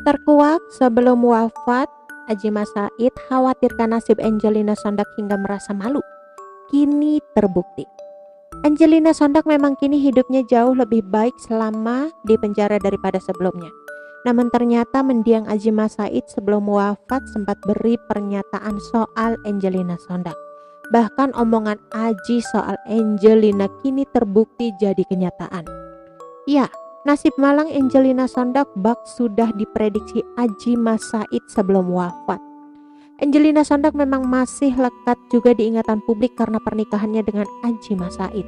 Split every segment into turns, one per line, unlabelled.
Terkuak sebelum wafat, Adjie Said khawatirkan nasib Angelina Sondag hingga merasa malu. Kini terbukti. Angelina Sondag memang kini hidupnya jauh lebih baik selama di penjara daripada sebelumnya. Namun ternyata mendiang Adjie Said sebelum wafat sempat beri pernyataan soal Angelina Sondag. Bahkan omongan Adjie soal Angelina kini terbukti jadi kenyataan. Ya, nasib malang Angelina Sondag bak sudah diprediksi Adjie Said sebelum wafat. Angelina Sondag memang masih lekat juga diingatan publik karena pernikahannya dengan Adjie Said.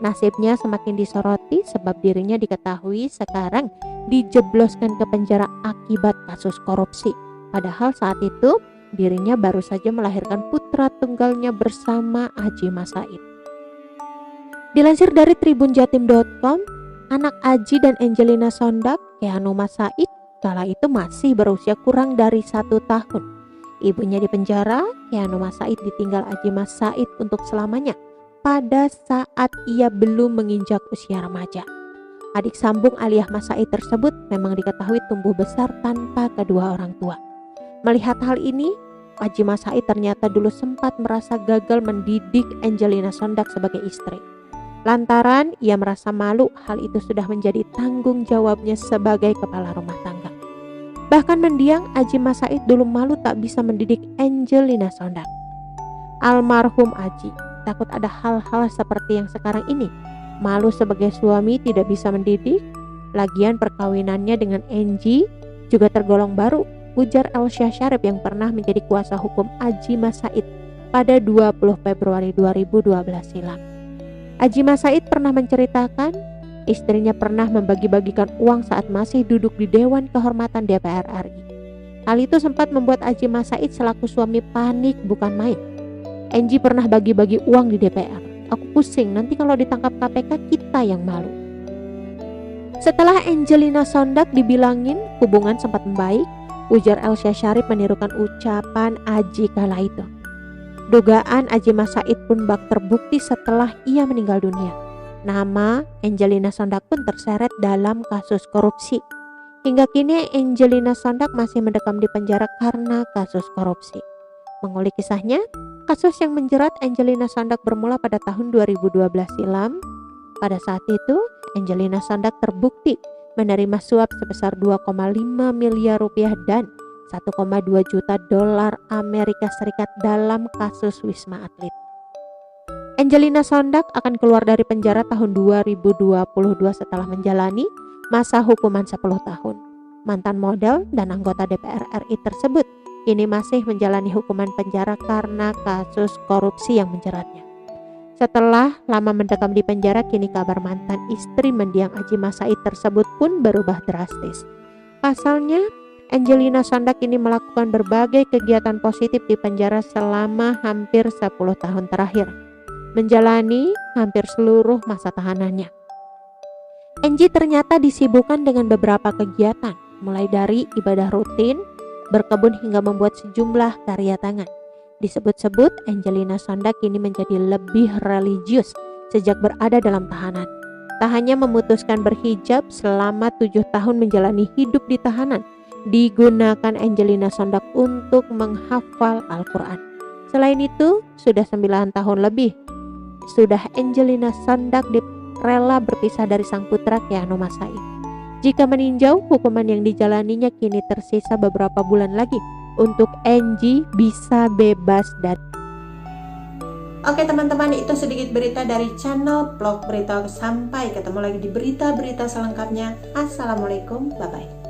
Nasibnya semakin disoroti sebab dirinya diketahui sekarang dijebloskan ke penjara akibat kasus korupsi. Padahal saat itu dirinya baru saja melahirkan putra tunggalnya bersama Adjie Said. Dilansir dari tribunjatim.com, anak Adjie dan Angelina Sondag, Keanu Said, kala itu masih berusia kurang dari 1 tahun. Ibunya di penjara, Keanu Said ditinggal Adjie Said untuk selamanya pada saat ia belum menginjak usia remaja. Adik sambung Aliyah Said tersebut memang diketahui tumbuh besar tanpa kedua orang tua. Melihat hal ini, Adjie Said ternyata dulu sempat merasa gagal mendidik Angelina Sondag sebagai istri. Lantaran ia merasa malu, hal itu sudah menjadi tanggung jawabnya sebagai kepala rumah tangga. Bahkan mendiang Adjie Said dulu malu tak bisa mendidik Angelina Sondag. Almarhum Adjie takut ada hal-hal seperti yang sekarang ini. Malu sebagai suami tidak bisa mendidik, lagian perkawinannya dengan Angie juga tergolong baru, ujar Elsa Syarif yang pernah menjadi kuasa hukum Adjie Said pada 20 Februari 2012 silam. Adjie Said pernah menceritakan istrinya pernah membagi-bagikan uang saat masih duduk di Dewan Kehormatan DPR RI. Hal itu sempat membuat Adjie Said selaku suami panik bukan main. Angie pernah bagi-bagi uang di DPR. Aku pusing, nanti kalau ditangkap KPK kita yang malu. Setelah Angelina Sondag dibilangin hubungan sempat membaik, ujar Elsa Syarif menirukan ucapan Adjie kala itu. Dugaan Adjie Said pun bak terbukti setelah ia meninggal dunia. Nama Angelina Sondag pun terseret dalam kasus korupsi. Hingga kini Angelina Sondag masih mendekam di penjara karena kasus korupsi. Mengulik kisahnya, kasus yang menjerat Angelina Sondag bermula pada tahun 2012 silam. Pada saat itu, Angelina Sondag terbukti menerima suap sebesar 2,5 miliar rupiah dan 1,2 juta dolar Amerika Serikat dalam kasus Wisma Atlet. Angelina Sondag akan keluar dari penjara tahun 2022 setelah menjalani masa hukuman 10 tahun. Mantan model dan anggota DPR RI tersebut kini masih menjalani hukuman penjara karena kasus korupsi yang menjeratnya. Setelah lama mendekam di penjara, kini kabar mantan istri mendiang Adjie Said tersebut pun berubah drastis. Pasalnya, Angelina Sondag kini melakukan berbagai kegiatan positif di penjara selama hampir 10 tahun terakhir, menjalani hampir seluruh masa tahanannya. Angie ternyata disibukkan dengan beberapa kegiatan, mulai dari ibadah rutin, berkebun hingga membuat sejumlah karya tangan. Disebut-sebut Angelina Sondag kini menjadi lebih religius sejak berada dalam tahanan. Tak hanya memutuskan berhijab selama 7 tahun menjalani hidup di tahanan, digunakan Angelina Sondag untuk menghafal Al-Quran. Selain itu, sudah 9 tahun lebih sudah Angelina Sondag rela berpisah dari sang putra Keanu Said. Jika meninjau hukuman yang dijalaninya, kini tersisa beberapa bulan lagi untuk Angie bisa bebas dari. Oke teman-teman, itu sedikit berita dari channel Vlog Berita. Sampai ketemu lagi di berita-berita selengkapnya. Assalamualaikum, bye-bye.